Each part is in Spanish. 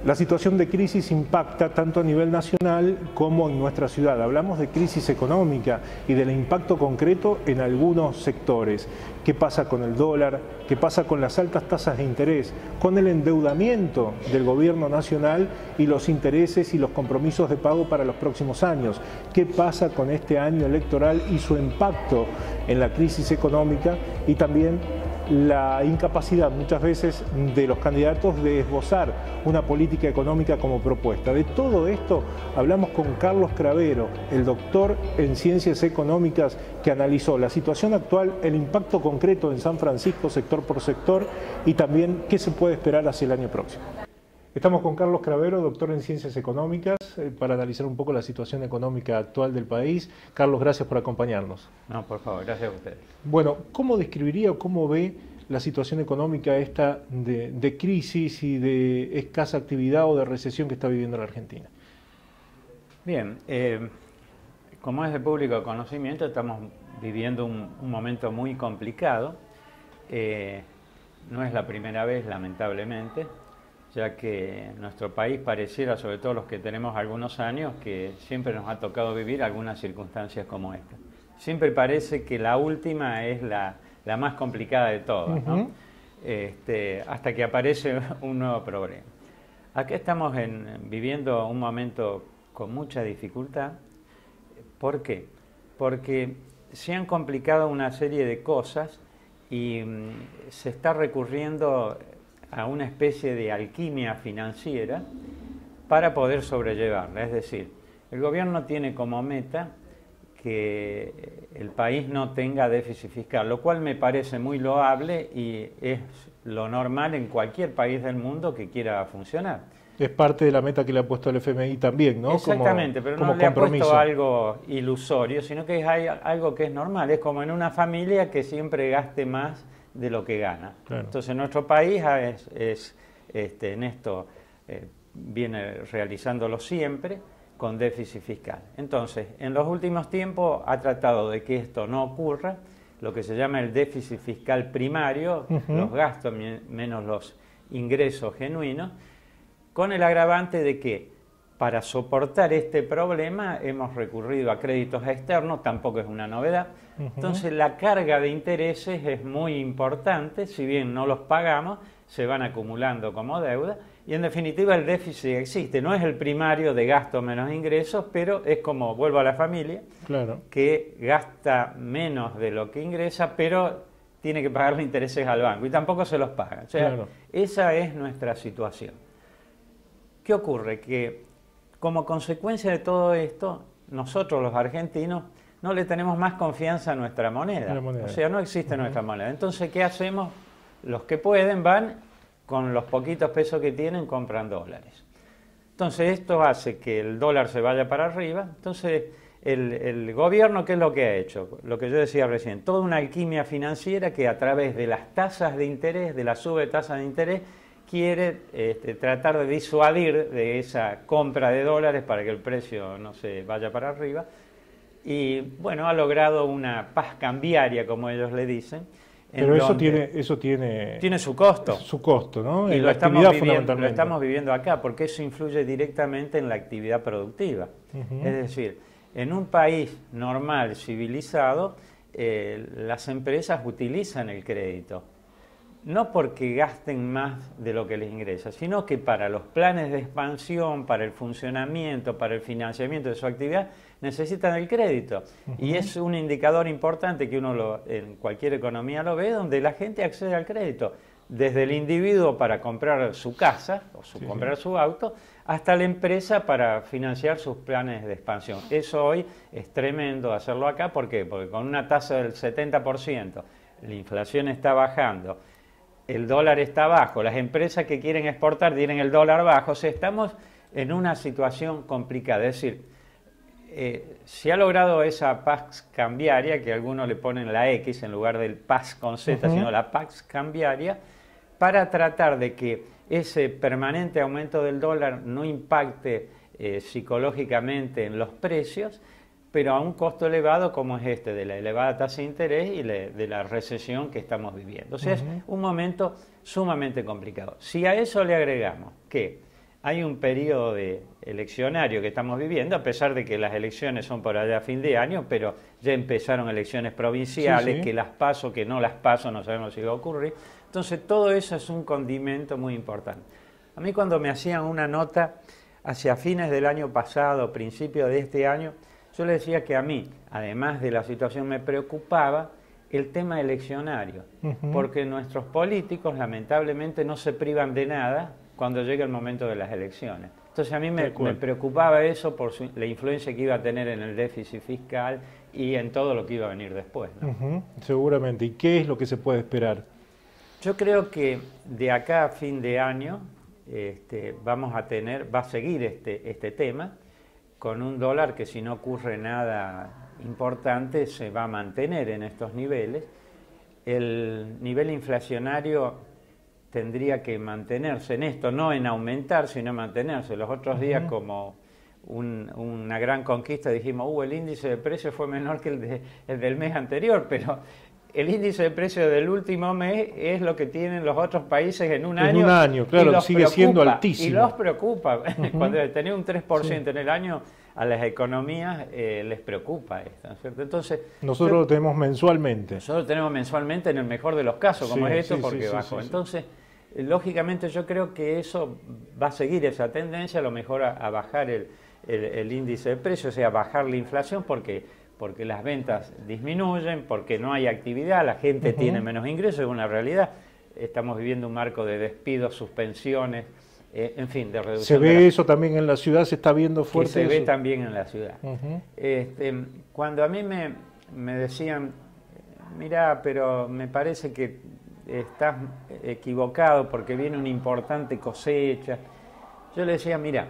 La situación de crisis impacta tanto a nivel nacional como en nuestra ciudad. Hablamos de crisis económica y del impacto concreto en algunos sectores. ¿Qué pasa con el dólar? ¿Qué pasa con las altas tasas de interés? Con el endeudamiento del gobierno nacional y los intereses y los compromisos de pago para los próximos años. ¿Qué pasa con este año electoral y su impacto en la crisis económica? Y también la incapacidad muchas veces de los candidatos de esbozar una política económica como propuesta. De todo esto hablamos con Carlos Cravero, el doctor en Ciencias Económicas, que analizó la situación actual, el impacto concreto en San Francisco sector por sector y también qué se puede esperar hacia el año próximo. Estamos con Carlos Cravero, doctor en Ciencias Económicas, para analizar un poco la situación económica actual del país. Carlos, gracias por acompañarnos. No, por favor, gracias a ustedes. Bueno, ¿cómo describiría o cómo ve la situación económica esta de crisis y de escasa actividad o de recesión que está viviendo la Argentina? Bien, como es de público conocimiento, estamos viviendo un momento muy complicado. No es la primera vez, lamentablemente, ya que nuestro país pareciera, sobre todo los que tenemos algunos años, que siempre nos ha tocado vivir algunas circunstancias como esta. Siempre parece que la última es la más complicada de todas, ¿no? Hasta que aparece un nuevo problema. Aquí estamos viviendo un momento con mucha dificultad. ¿Por qué? Porque se han complicado una serie de cosas y se está recurriendo a una especie de alquimia financiera para poder sobrellevarla. Es decir, el gobierno tiene como meta que el país no tenga déficit fiscal, lo cual me parece muy loable y es lo normal en cualquier país del mundo que quiera funcionar. Es parte de la meta que le ha puesto el FMI también, ¿no? Exactamente, pero no le ha puesto algo ilusorio, sino que es algo que es normal. Es como en una familia que siempre gaste más de lo que gana. Claro. Entonces nuestro país en esto viene realizándolo siempre con déficit fiscal. Entonces, en los últimos tiempos ha tratado de que esto no ocurra, lo que se llama el déficit fiscal primario, los gastos menos los ingresos genuinos, con el agravante de que para soportar este problema hemos recurrido a créditos externos, tampoco es una novedad. Entonces la carga de intereses es muy importante, si bien no los pagamos, se van acumulando como deuda y en definitiva el déficit existe. No es el primario de gasto menos ingresos, pero es como, vuelvo a la familia, claro, que gasta menos de lo que ingresa, pero tiene que pagarle intereses al banco y tampoco se los paga. O sea, claro, esa es nuestra situación. ¿Qué ocurre? Que como consecuencia de todo esto, nosotros los argentinos no le tenemos más confianza a nuestra moneda. O sea, no existe nuestra moneda. Entonces, ¿qué hacemos? Los que pueden van con los poquitos pesos que tienen, compran dólares. Entonces, esto hace que el dólar se vaya para arriba. Entonces, el gobierno, ¿qué es lo que ha hecho? Lo que yo decía recién, toda una alquimia financiera que a través de las tasas de interés, de la sube de tasas de interés, quiere tratar de disuadir de esa compra de dólares para que el precio no se vaya para arriba. Y bueno, ha logrado una paz cambiaria, como ellos le dicen. Pero eso tiene su costo. Su costo, ¿no? Y lo estamos viviendo acá, porque eso influye directamente en la actividad productiva. Es decir, en un país normal, civilizado, las empresas utilizan el crédito. No porque gasten más de lo que les ingresa, sino que para los planes de expansión, para el funcionamiento, para el financiamiento de su actividad, necesitan el crédito. Y es un indicador importante que uno en cualquier economía lo ve, donde la gente accede al crédito. Desde el individuo para comprar su casa o comprar su auto, hasta la empresa para financiar sus planes de expansión. Eso hoy es tremendo hacerlo acá. ¿Por qué? Porque con una tasa del 70%, la inflación está bajando, el dólar está bajo, las empresas que quieren exportar tienen el dólar bajo, o sea, estamos en una situación complicada. Es decir, se ha logrado esa paz cambiaria, que algunos le ponen la X en lugar del paz con Z, sino la paz cambiaria, para tratar de que ese permanente aumento del dólar no impacte psicológicamente en los precios, pero a un costo elevado como es de la elevada tasa de interés y de la recesión que estamos viviendo. O sea, es un momento sumamente complicado. Si a eso le agregamos que hay un periodo eleccionario que estamos viviendo, a pesar de que las elecciones son por allá a fin de año, pero ya empezaron elecciones provinciales, que las paso, que no las paso, no sabemos si va a ocurrir. Entonces todo eso es un condimento muy importante. A mí cuando me hacían una nota hacia fines del año pasado, principio de este año, yo le decía que a mí, además de la situación, me preocupaba el tema eleccionario, porque nuestros políticos lamentablemente no se privan de nada cuando llega el momento de las elecciones. Entonces a mí me preocupaba eso por la influencia que iba a tener en el déficit fiscal y en todo lo que iba a venir después, ¿no? Seguramente. ¿Y qué es lo que se puede esperar? Yo creo que de acá a fin de año va a seguir este tema con un dólar que, si no ocurre nada importante, se va a mantener en estos niveles. El nivel inflacionario tendría que mantenerse en esto, no en aumentar, sino en mantenerse. Los otros días, como una gran conquista, dijimos, el índice de precios fue menor que el del mes anterior, pero el índice de precios del último mes es lo que tienen los otros países en un año. En un año, claro, sigue siendo altísimo. Y los preocupa. Cuando tenés un 3% en el año, a las economías les preocupa esto, ¿no es cierto? Entonces, nosotros lo tenemos mensualmente. Nosotros lo tenemos mensualmente en el mejor de los casos, como es esto, porque bajó. Entonces, lógicamente yo creo que eso va a seguir esa tendencia, a lo mejor a bajar el índice de precios, o sea, a bajar la inflación, porque las ventas disminuyen, porque no hay actividad, la gente tiene menos ingresos, es una realidad. Estamos viviendo un marco de despidos, suspensiones, en fin, de reducción. ¿Se ve eso también en la ciudad? ¿Se está viendo fuerte se eso? ve también en la ciudad. Cuando a mí me decían, mira, pero me parece que estás equivocado porque viene una importante cosecha, yo le decía, mira,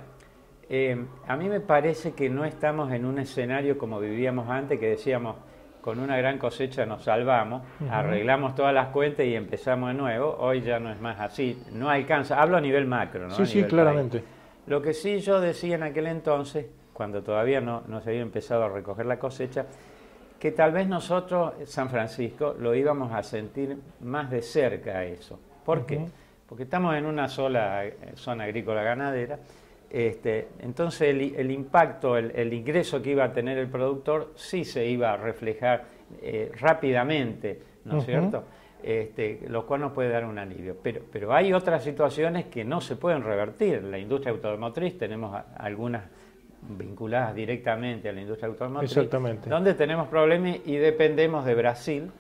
a mí me parece que no estamos en un escenario como vivíamos antes, que decíamos, con una gran cosecha nos salvamos, arreglamos todas las cuentas y empezamos de nuevo. Hoy ya no es más así, no alcanza. Hablo a nivel macro, ¿no? Sí, claramente. País. Lo que sí yo decía en aquel entonces, cuando todavía no se había empezado a recoger la cosecha, que tal vez nosotros, San Francisco, lo íbamos a sentir más de cerca a eso. ¿Por qué? Porque estamos en una sola zona agrícola ganadera. Entonces el impacto, el ingreso que iba a tener el productor sí se iba a reflejar rápidamente, ¿no es cierto? Lo cual nos puede dar un alivio. Pero hay otras situaciones que no se pueden revertir. La industria automotriz, tenemos algunas vinculadas directamente a la industria automotriz, donde tenemos problemas y dependemos de Brasil.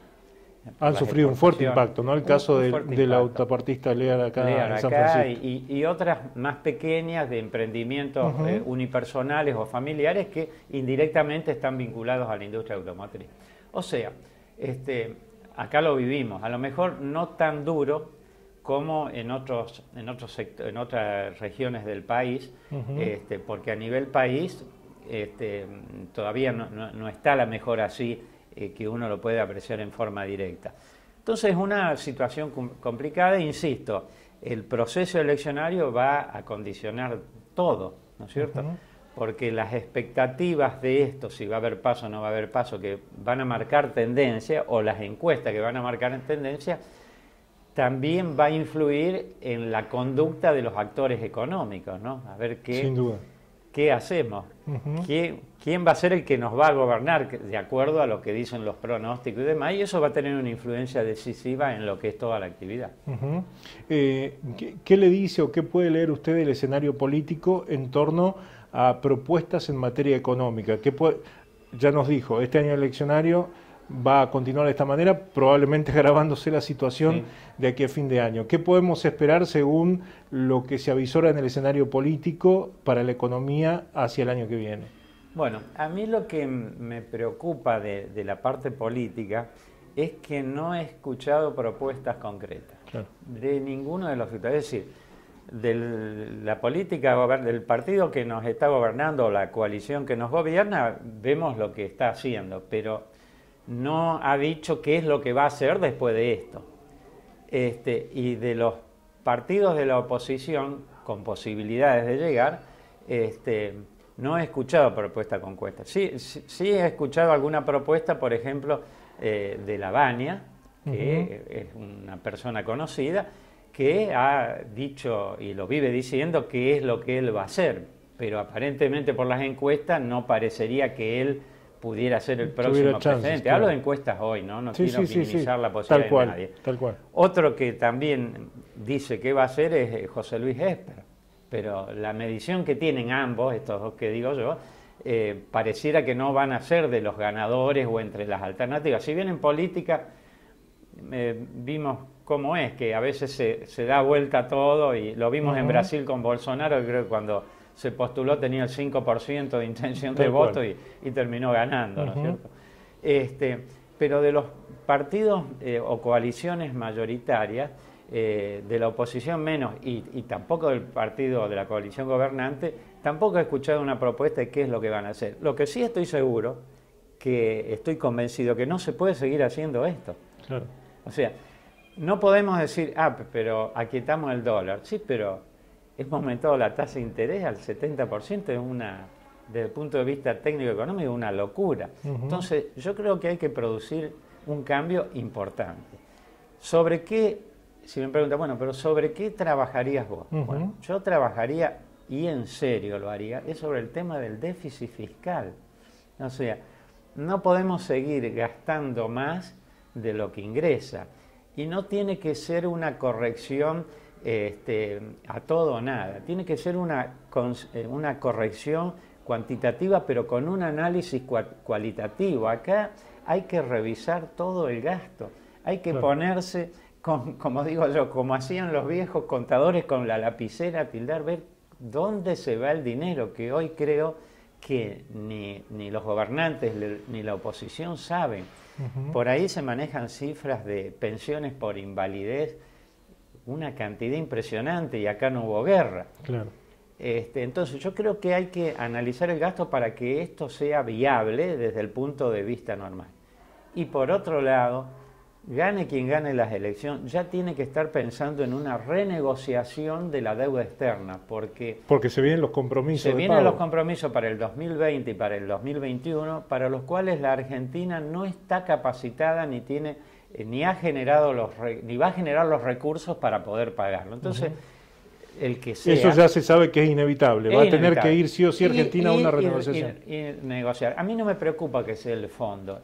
Han sufrido un fuerte impacto, ¿no? El caso del autopartista Lear acá en San Francisco. Y otras más pequeñas de emprendimientos unipersonales o familiares que indirectamente están vinculados a la industria automotriz. O sea, acá lo vivimos, a lo mejor no tan duro como en otras regiones del país, porque a nivel país todavía no está la mejora así, que uno lo puede apreciar en forma directa. Entonces es una situación complicada, insisto, el proceso eleccionario va a condicionar todo, ¿no es cierto? Porque las expectativas de esto, si va a haber paso o no va a haber paso, que van a marcar tendencia, o las encuestas que van a marcar tendencia, también va a influir en la conducta de los actores económicos, ¿no? A ver Sin duda. ¿Qué hacemos? ¿Quién va a ser el que nos va a gobernar de acuerdo a lo que dicen los pronósticos y demás? Y eso va a tener una influencia decisiva en lo que es toda la actividad. ¿Qué le dice o qué puede leer usted del escenario político en torno a propuestas en materia económica? Ya nos dijo, este año eleccionario va a continuar de esta manera, probablemente agravándose la situación de aquí a fin de año. ¿Qué podemos esperar según lo que se avisora en el escenario político para la economía hacia el año que viene? Bueno, a mí lo que me preocupa de la parte política es que no he escuchado propuestas concretas de ninguno de los sectores. Es decir, de la política del partido que nos está gobernando, o la coalición que nos gobierna, vemos lo que está haciendo, pero no ha dicho qué es lo que va a hacer después de esto. Y de los partidos de la oposición con posibilidades de llegar, no he escuchado propuesta concreta. Sí he escuchado alguna propuesta, por ejemplo, de Lavagna, que es una persona conocida, que ha dicho y lo vive diciendo que es lo que él va a hacer, pero aparentemente por las encuestas no parecería que él pudiera ser el próximo presidente. Claro. Hablo de encuestas hoy, no quiero minimizar la posibilidad de nadie. Tal cual. Otro que también dice que va a ser es José Luis Esper, pero la medición que tienen ambos, estos dos que digo yo, pareciera que no van a ser de los ganadores o entre las alternativas. Si bien en política vimos cómo es, que a veces se da vuelta todo, y lo vimos en Brasil con Bolsonaro, que creo que cuando se postuló tenía el 5% de intención de voto y terminó ganando, ¿no es cierto? Pero de los partidos o coaliciones mayoritarias, de la oposición menos, y tampoco del partido de la coalición gobernante, tampoco he escuchado una propuesta de qué es lo que van a hacer. Lo que sí estoy seguro, que estoy convencido que no se puede seguir haciendo esto. Claro. O sea, no podemos decir, pero aquietamos el dólar. Sí, pero hemos aumentado la tasa de interés al 70%, desde el punto de vista técnico-económico, una locura. Entonces, yo creo que hay que producir un cambio importante. ¿Sobre qué? Si me preguntan, bueno, pero ¿sobre qué trabajarías vos? Bueno, yo trabajaría, y en serio lo haría, es sobre el tema del déficit fiscal. O sea, no podemos seguir gastando más de lo que ingresa. Y no tiene que ser una corrección a todo o nada. Tiene que ser una corrección cuantitativa, pero con un análisis cualitativo. Acá hay que revisar todo el gasto. Hay que ponerse, como digo yo, como hacían los viejos contadores con la lapicera, tildar, ver dónde se va el dinero, que hoy creo que ni los gobernantes ni la oposición saben. Por ahí se manejan cifras de pensiones por invalidez, una cantidad impresionante, y acá no hubo guerra. Claro. Entonces yo creo que hay que analizar el gasto para que esto sea viable desde el punto de vista normal. Y por otro lado, gane quien gane las elecciones, ya tiene que estar pensando en una renegociación de la deuda externa, porque se vienen los compromisos. Se vienen los compromisos para el 2020 y para el 2021, para los cuales la Argentina no está capacitada ni ha generado ni va a generar los recursos para poder pagarlo. Entonces, el que sea, eso ya se sabe que es inevitable. Va a tener que ir sí o sí Argentina a una renegociación. Y negociar. A mí no me preocupa que sea el fondo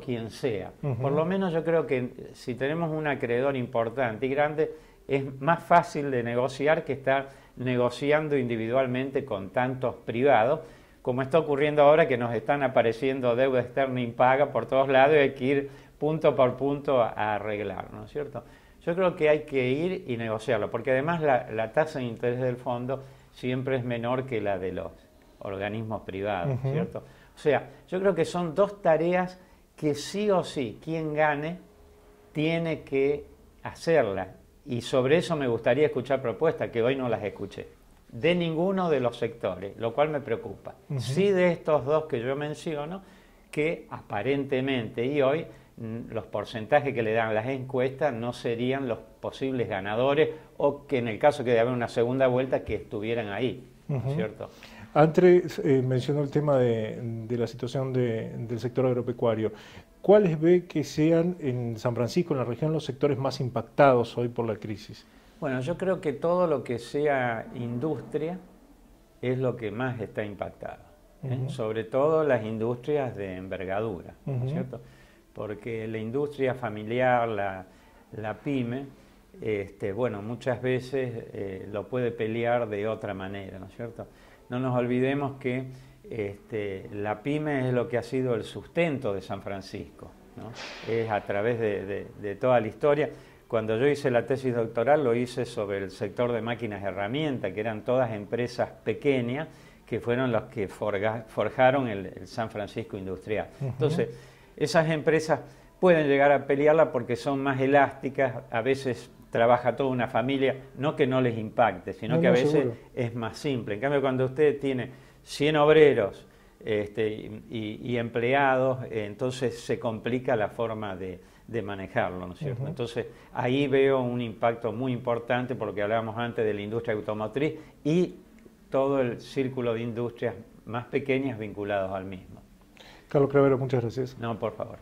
quien sea. Por lo menos yo creo que si tenemos un acreedor importante y grande, es más fácil de negociar que estar negociando individualmente con tantos privados, como está ocurriendo ahora, que nos están apareciendo deuda externa impaga por todos lados y hay que ir punto por punto a arreglar, ¿no es cierto? Yo creo que hay que ir y negociarlo, porque además la tasa de interés del fondo siempre es menor que la de los organismos privados, ¿cierto? O sea, yo creo que son dos tareas que sí o sí, quien gane, tiene que hacerlas. Y sobre eso me gustaría escuchar propuestas, que hoy no las escuché, de ninguno de los sectores, lo cual me preocupa. Sí de estos dos que yo menciono, que aparentemente y hoy los porcentajes que le dan las encuestas no serían los posibles ganadores, o que en el caso que de haber una segunda vuelta, que estuvieran ahí, ¿cierto? Antes mencionó el tema de la situación del sector agropecuario. ¿Cuáles ve que sean en San Francisco, en la región, los sectores más impactados hoy por la crisis? Bueno, yo creo que todo lo que sea industria es lo que más está impactado, sobre todo las industrias de envergadura, ¿no es cierto? Porque la industria familiar, la pyme, bueno, muchas veces lo puede pelear de otra manera, ¿no es cierto? No nos olvidemos que la pyme es lo que ha sido el sustento de San Francisco, ¿no? Es a través de toda la historia. Cuando yo hice la tesis doctoral lo hice sobre el sector de máquinas y herramientas, que eran todas empresas pequeñas que fueron los que forjaron el San Francisco industrial. Entonces, esas empresas pueden llegar a pelearla porque son más elásticas, a veces trabaja toda una familia, no que no les impacte, sino que a veces seguro es más simple. En cambio, cuando usted tiene 100 obreros y empleados, entonces se complica la forma de manejarlo, ¿no es cierto? Entonces, ahí veo un impacto muy importante, porque hablábamos antes de la industria automotriz y todo el círculo de industrias más pequeñas vinculados al mismo. Carlos Cravero, muchas gracias. No, por favor.